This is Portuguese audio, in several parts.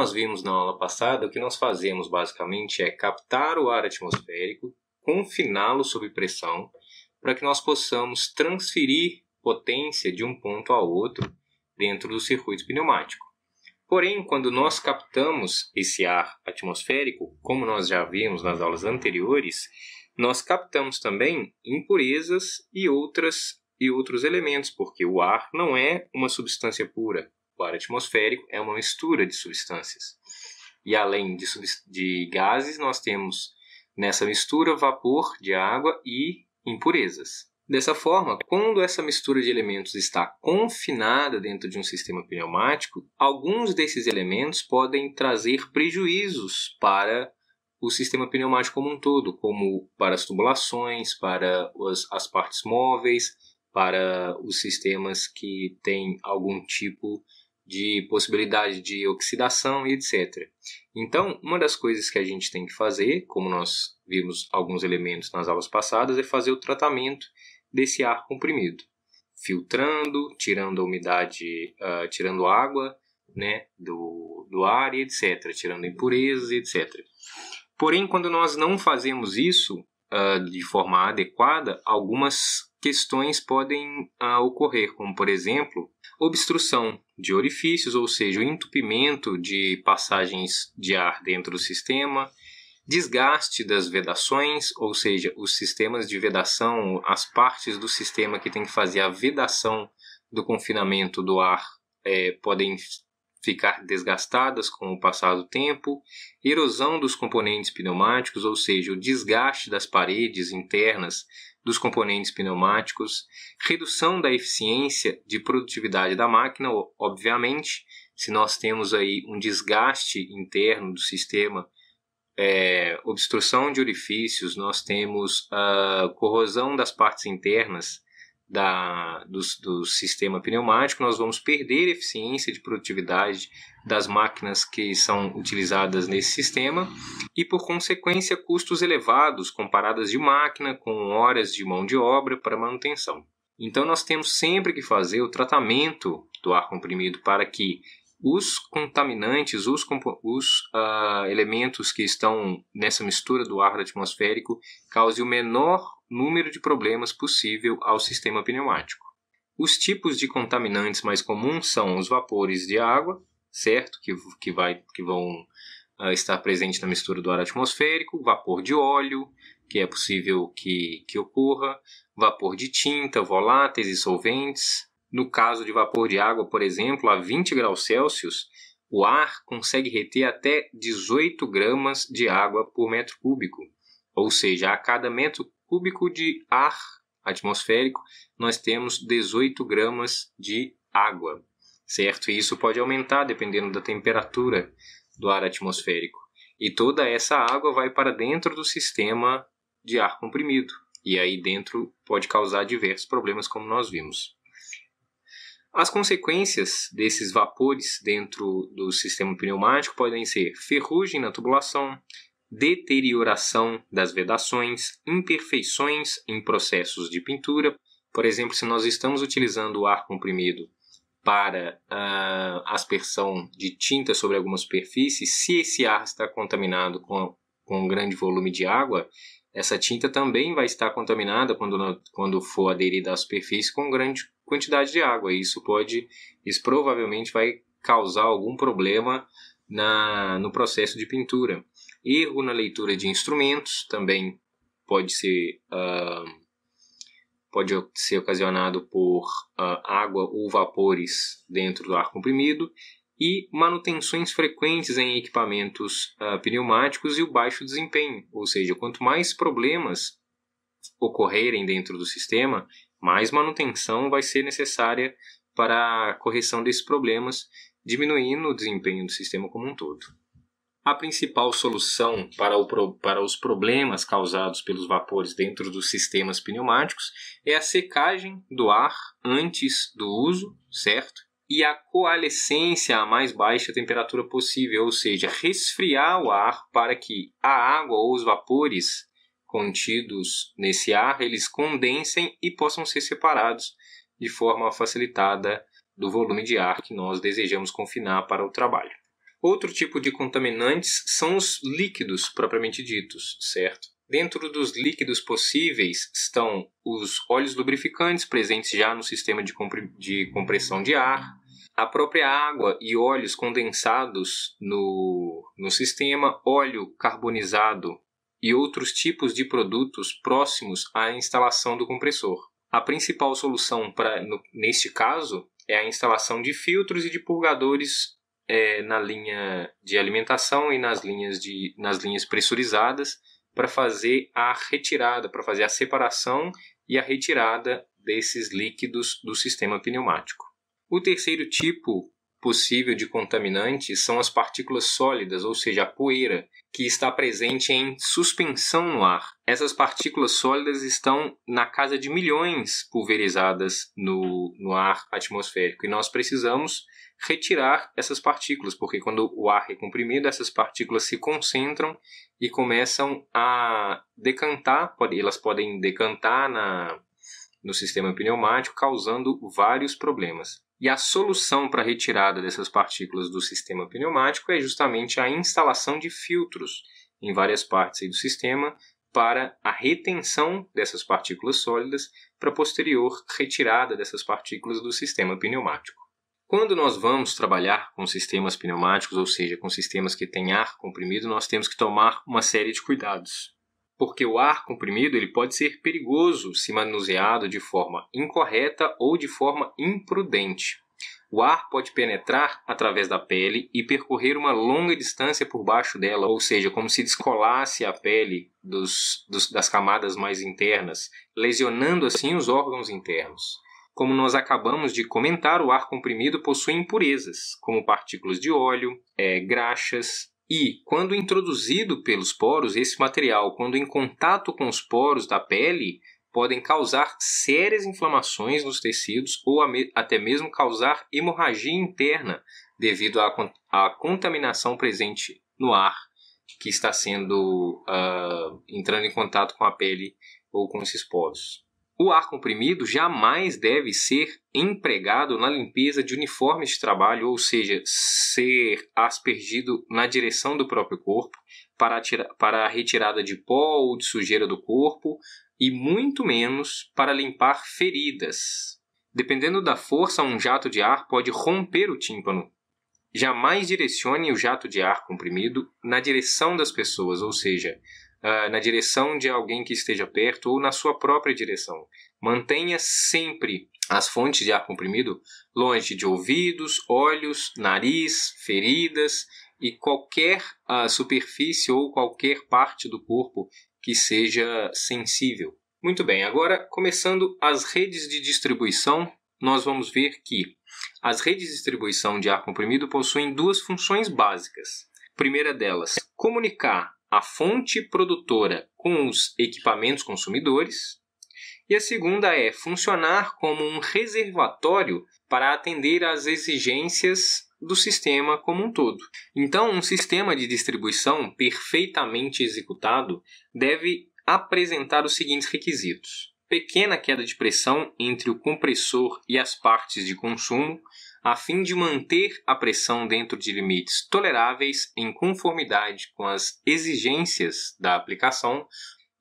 nós vimos na aula passada, o que nós fazemos basicamente é captar o ar atmosférico, confiná-lo sob pressão, para que nós possamos transferir potência de um ponto a outro dentro do circuito pneumático. Porém, quando nós captamos esse ar atmosférico, como nós já vimos nas aulas anteriores, nós captamos também impurezas e outros elementos, porque o ar não é uma substância pura. O ar atmosférico é uma mistura de substâncias. E além de gases, nós temos nessa mistura vapor de água e impurezas. Dessa forma, quando essa mistura de elementos está confinada dentro de um sistema pneumático, alguns desses elementos podem trazer prejuízos para o sistema pneumático como um todo, como para as tubulações, para as partes móveis, para os sistemas que têm algum tipo de possibilidade de oxidação e etc. Então, uma das coisas que a gente tem que fazer, como nós vimos alguns elementos nas aulas passadas, é fazer o tratamento desse ar comprimido, filtrando, tirando a umidade, tirando água, né, do ar e etc., tirando impurezas e etc. Porém, quando nós não fazemos isso de forma adequada, algumas questões podem ocorrer, como, por exemplo, obstrução de orifícios, ou seja, o entupimento de passagens de ar dentro do sistema, desgaste das vedações, ou seja, os sistemas de vedação, as partes do sistema que tem que fazer a vedação do confinamento do ar podem ficar desgastadas com o passar do tempo, erosão dos componentes pneumáticos, ou seja, o desgaste das paredes internas dos componentes pneumáticos, redução da eficiência de produtividade da máquina, obviamente, se nós temos aí um desgaste interno do sistema, obstrução de orifícios, nós temos corrosão das partes internas do sistema pneumático, nós vamos perder eficiência de produtividade das máquinas que são utilizadas nesse sistema e, por consequência, custos elevados com paradas de máquina, com horas de mão de obra para manutenção. Então, nós temos sempre que fazer o tratamento do ar comprimido para que os contaminantes, os elementos que estão nessa mistura do ar atmosférico causem o menor número de problemas possível ao sistema pneumático. Os tipos de contaminantes mais comuns são os vapores de água, certo? Que vão estar presentes na mistura do ar atmosférico, vapor de óleo, que é possível que ocorra, vapor de tinta, voláteis e solventes. No caso de vapor de água, por exemplo, a 20 graus Celsius, o ar consegue reter até 18 gramas de água por metro cúbico. Ou seja, a cada metro cúbico de ar atmosférico, nós temos 18 gramas de água, certo? E isso pode aumentar dependendo da temperatura do ar atmosférico. E toda essa água vai para dentro do sistema de ar comprimido. E aí dentro pode causar diversos problemas, como nós vimos. As consequências desses vapores dentro do sistema pneumático podem ser ferrugem na tubulação, deterioração das vedações, imperfeições em processos de pintura. Por exemplo, se nós estamos utilizando o ar comprimido para aspersão de tinta sobre alguma superfície, se esse ar está contaminado com um grande volume de água, essa tinta também vai estar contaminada quando for aderida à superfície com grande quantidade de água. Isso provavelmente vai causar algum problema no processo de pintura. Erro na leitura de instrumentos também pode ser ocasionado por água ou vapores dentro do ar comprimido, e manutenções frequentes em equipamentos pneumáticos e o baixo desempenho. Ou seja, quanto mais problemas ocorrerem dentro do sistema, mais manutenção vai ser necessária para a correção desses problemas, diminuindo o desempenho do sistema como um todo. A principal solução para os problemas causados pelos vapores dentro dos sistemas pneumáticos é a secagem do ar antes do uso, certo? E a coalescência à mais baixa temperatura possível, ou seja, resfriar o ar para que a água ou os vapores contidos nesse ar, eles condensem e possam ser separados de forma facilitada do volume de ar que nós desejamos confinar para o trabalho. Outro tipo de contaminantes são os líquidos propriamente ditos, certo? Dentro dos líquidos possíveis estão os óleos lubrificantes presentes já no sistema de compressão de ar, a própria água e óleos condensados no sistema, óleo carbonizado e outros tipos de produtos próximos à instalação do compressor. A principal solução neste caso é a instalação de filtros e de purgadores na linha de alimentação e nas linhas pressurizadas para fazer a retirada, para fazer a separação e a retirada desses líquidos do sistema pneumático. O terceiro tipo possível de contaminante são as partículas sólidas, ou seja, a poeira, que está presente em suspensão no ar. Essas partículas sólidas estão na casa de milhões pulverizadas no ar atmosférico e nós precisamos retirar essas partículas, porque quando o ar é comprimido, essas partículas se concentram e começam a decantar, elas podem decantar no sistema pneumático, causando vários problemas. E a solução para a retirada dessas partículas do sistema pneumático é justamente a instalação de filtros em várias partes do sistema para a retenção dessas partículas sólidas para a posterior retirada dessas partículas do sistema pneumático. Quando nós vamos trabalhar com sistemas pneumáticos, ou seja, com sistemas que têm ar comprimido, nós temos que tomar uma série de cuidados. Porque o ar comprimido ele pode ser perigoso se manuseado de forma incorreta ou de forma imprudente. O ar pode penetrar através da pele e percorrer uma longa distância por baixo dela, ou seja, como se descolasse a pele das camadas mais internas, lesionando assim os órgãos internos. Como nós acabamos de comentar, o ar comprimido possui impurezas, como partículas de óleo, graxas, e, quando introduzido pelos poros, esse material, quando em contato com os poros da pele, podem causar sérias inflamações nos tecidos ou até mesmo causar hemorragia interna devido à contaminação presente no ar que está entrando em contato com a pele ou com esses poros. O ar comprimido jamais deve ser empregado na limpeza de uniformes de trabalho, ou seja, ser aspergido na direção do próprio corpo para a retirada de pó ou de sujeira do corpo e muito menos para limpar feridas. Dependendo da força, um jato de ar pode romper o tímpano. Jamais direcione o jato de ar comprimido na direção das pessoas, ou seja, na direção de alguém que esteja perto ou na sua própria direção. Mantenha sempre as fontes de ar comprimido longe de ouvidos, olhos, nariz, feridas e qualquer superfície ou qualquer parte do corpo que seja sensível. Muito bem, agora começando as redes de distribuição, nós vamos ver que as redes de distribuição de ar comprimido possuem duas funções básicas. A primeira delas, comunicar a fonte produtora com os equipamentos consumidores. E a segunda é funcionar como um reservatório para atender às exigências do sistema como um todo. Então, um sistema de distribuição perfeitamente executado deve apresentar os seguintes requisitos: pequena queda de pressão entre o compressor e as partes de consumo, a fim de manter a pressão dentro de limites toleráveis em conformidade com as exigências da aplicação.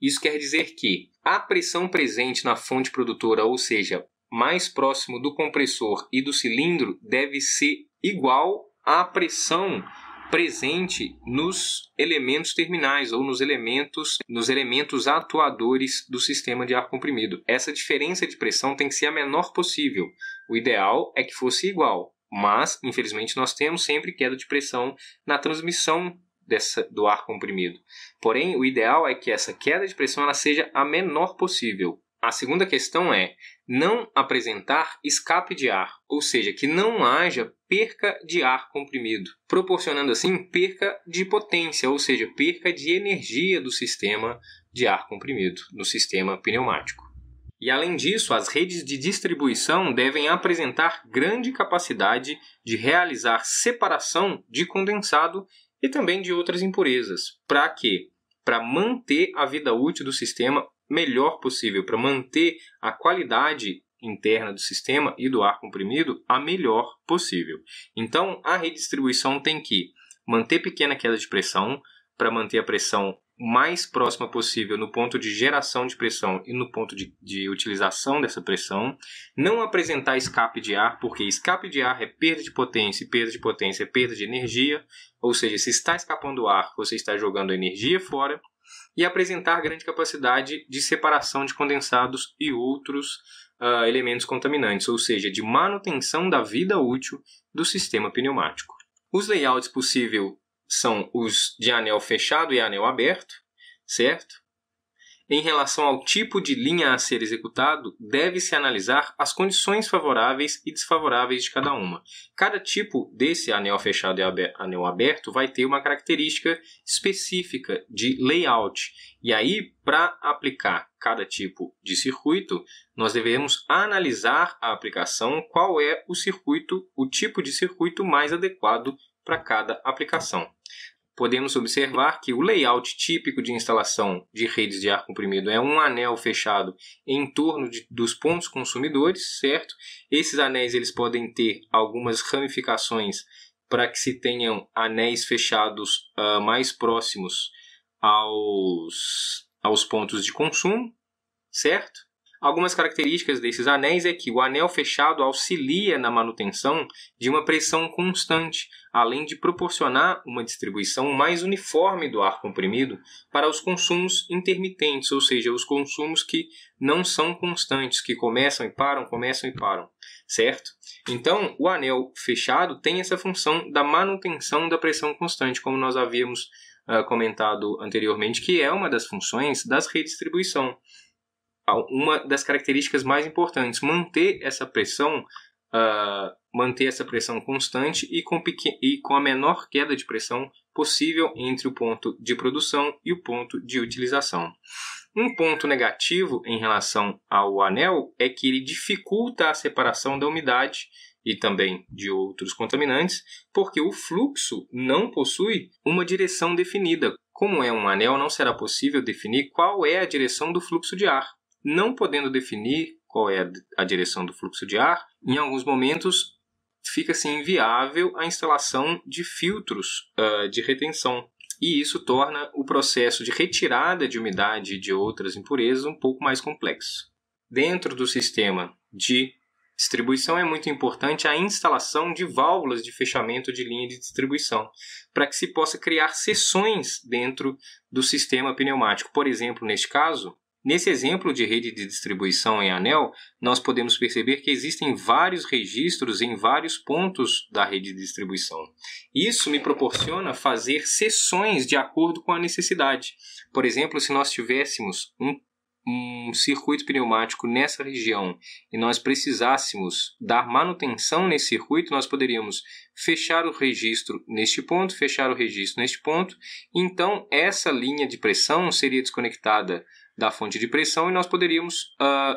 Isso quer dizer que a pressão presente na fonte produtora, ou seja, mais próximo do compressor e do cilindro, deve ser igual à pressão presente nos elementos terminais ou nos elementos atuadores do sistema de ar comprimido. Essa diferença de pressão tem que ser a menor possível. O ideal é que fosse igual, mas, infelizmente, nós temos sempre queda de pressão na transmissão do ar comprimido. Porém, o ideal é que essa queda de pressão ela seja a menor possível. A segunda questão é não apresentar escape de ar, ou seja, que não haja perca de ar comprimido, proporcionando assim perca de potência, ou seja, perca de energia do sistema de ar comprimido, no sistema pneumático. E além disso, as redes de distribuição devem apresentar grande capacidade de realizar separação de condensado e também de outras impurezas. Para quê? Para manter a vida útil do sistema melhor possível, para manter a qualidade interna do sistema e do ar comprimido a melhor possível. Então, a redistribuição tem que manter pequena queda de pressão para manter a pressão mais próxima possível no ponto de geração de pressão e no ponto de utilização dessa pressão. Não apresentar escape de ar, porque escape de ar é perda de potência, e perda de potência é perda de energia, ou seja, se está escapando ar, você está jogando energia fora. E apresentar grande capacidade de separação de condensados e outros elementos contaminantes, ou seja, de manutenção da vida útil do sistema pneumático. Os layouts possíveis são os de anel fechado e anel aberto, certo? Em relação ao tipo de linha a ser executado, deve-se analisar as condições favoráveis e desfavoráveis de cada uma. Cada tipo desse anel fechado e anel aberto vai ter uma característica específica de layout. E aí, para aplicar cada tipo de circuito, nós devemos analisar a aplicação, qual é o tipo de circuito mais adequado para cada aplicação. Podemos observar que o layout típico de instalação de redes de ar comprimido é um anel fechado em torno dos pontos consumidores, certo? Esses anéis eles podem ter algumas ramificações para que se tenham anéis fechados mais próximos aos pontos de consumo, certo? Algumas características desses anéis é que o anel fechado auxilia na manutenção de uma pressão constante, além de proporcionar uma distribuição mais uniforme do ar comprimido para os consumos intermitentes, ou seja, os consumos que não são constantes, que começam e param, certo? Então, o anel fechado tem essa função da manutenção da pressão constante, como nós havíamos comentado anteriormente, que é uma das funções das redes de distribuição. Uma das características mais importantes, manter essa pressão constante e com a menor queda de pressão possível entre o ponto de produção e o ponto de utilização. Um ponto negativo em relação ao anel é que ele dificulta a separação da umidade e também de outros contaminantes, porque o fluxo não possui uma direção definida. Como é um anel, não será possível definir qual é a direção do fluxo de ar. Não podendo definir qual é a direção do fluxo de ar, em alguns momentos fica-se inviável a instalação de filtros de retenção. E isso torna o processo de retirada de umidade e de outras impurezas um pouco mais complexo. Dentro do sistema de distribuição é muito importante a instalação de válvulas de fechamento de linha de distribuição, para que se possa criar seções dentro do sistema pneumático. Por exemplo, neste caso, nesse exemplo de rede de distribuição em anel, nós podemos perceber que existem vários registros em vários pontos da rede de distribuição. Isso me proporciona fazer seções de acordo com a necessidade. Por exemplo, se nós tivéssemos um circuito pneumático nessa região e nós precisássemos dar manutenção nesse circuito, nós poderíamos fechar o registro neste ponto, fechar o registro neste ponto. Então, essa linha de pressão seria desconectada da fonte de pressão e nós poderíamos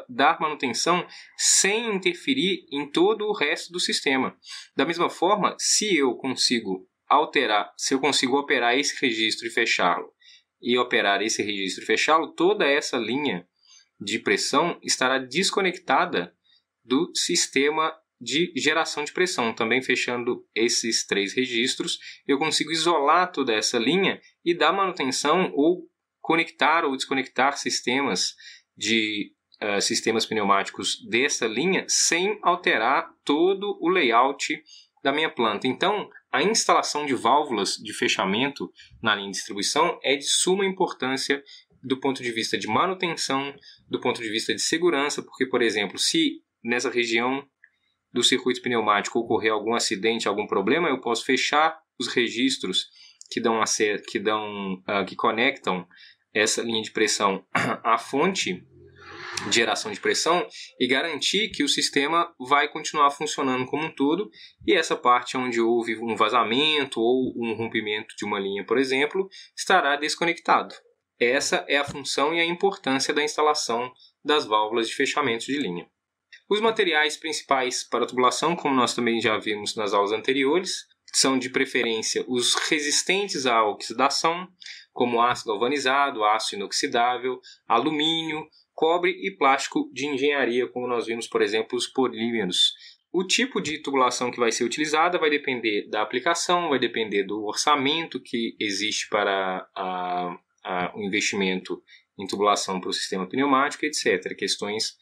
dar manutenção sem interferir em todo o resto do sistema. Da mesma forma, se eu consigo operar esse registro e fechá-lo, toda essa linha de pressão estará desconectada do sistema de geração de pressão. Também fechando esses 3 registros, eu consigo isolar toda essa linha e dar manutenção ou conectar ou desconectar sistemas pneumáticos dessa linha sem alterar todo o layout da minha planta. Então, a instalação de válvulas de fechamento na linha de distribuição é de suma importância do ponto de vista de manutenção, do ponto de vista de segurança, porque, por exemplo, se nessa região do circuito pneumático ocorrer algum acidente, algum problema, eu posso fechar os registros que conectam essa linha de pressão à fonte de geração de pressão e garantir que o sistema vai continuar funcionando como um todo, e essa parte onde houve um vazamento ou um rompimento de uma linha, por exemplo, estará desconectado. Essa é a função e a importância da instalação das válvulas de fechamento de linha. Os materiais principais para a tubulação, como nós também já vimos nas aulas anteriores, são de preferência os resistentes à oxidação, como aço galvanizado, aço inoxidável, alumínio, cobre e plástico de engenharia, como nós vimos, por exemplo, os polímeros. O tipo de tubulação que vai ser utilizada vai depender da aplicação, vai depender do orçamento que existe para o investimento em tubulação para o sistema pneumático, etc. Questões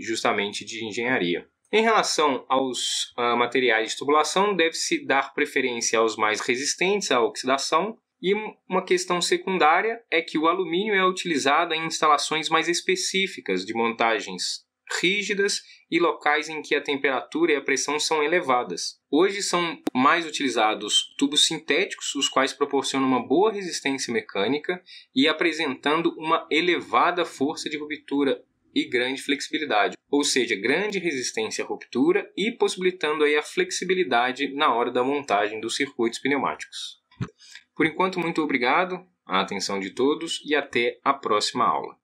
justamente de engenharia. Em relação aos materiais de tubulação, deve-se dar preferência aos mais resistentes à oxidação. E uma questão secundária é que o alumínio é utilizado em instalações mais específicas de montagens rígidas e locais em que a temperatura e a pressão são elevadas. Hoje são mais utilizados tubos sintéticos, os quais proporcionam uma boa resistência mecânica e apresentando uma elevada força de ruptura e grande flexibilidade, ou seja, grande resistência à ruptura e possibilitando aí a flexibilidade na hora da montagem dos circuitos pneumáticos. Por enquanto, muito obrigado, a atenção de todos e até a próxima aula.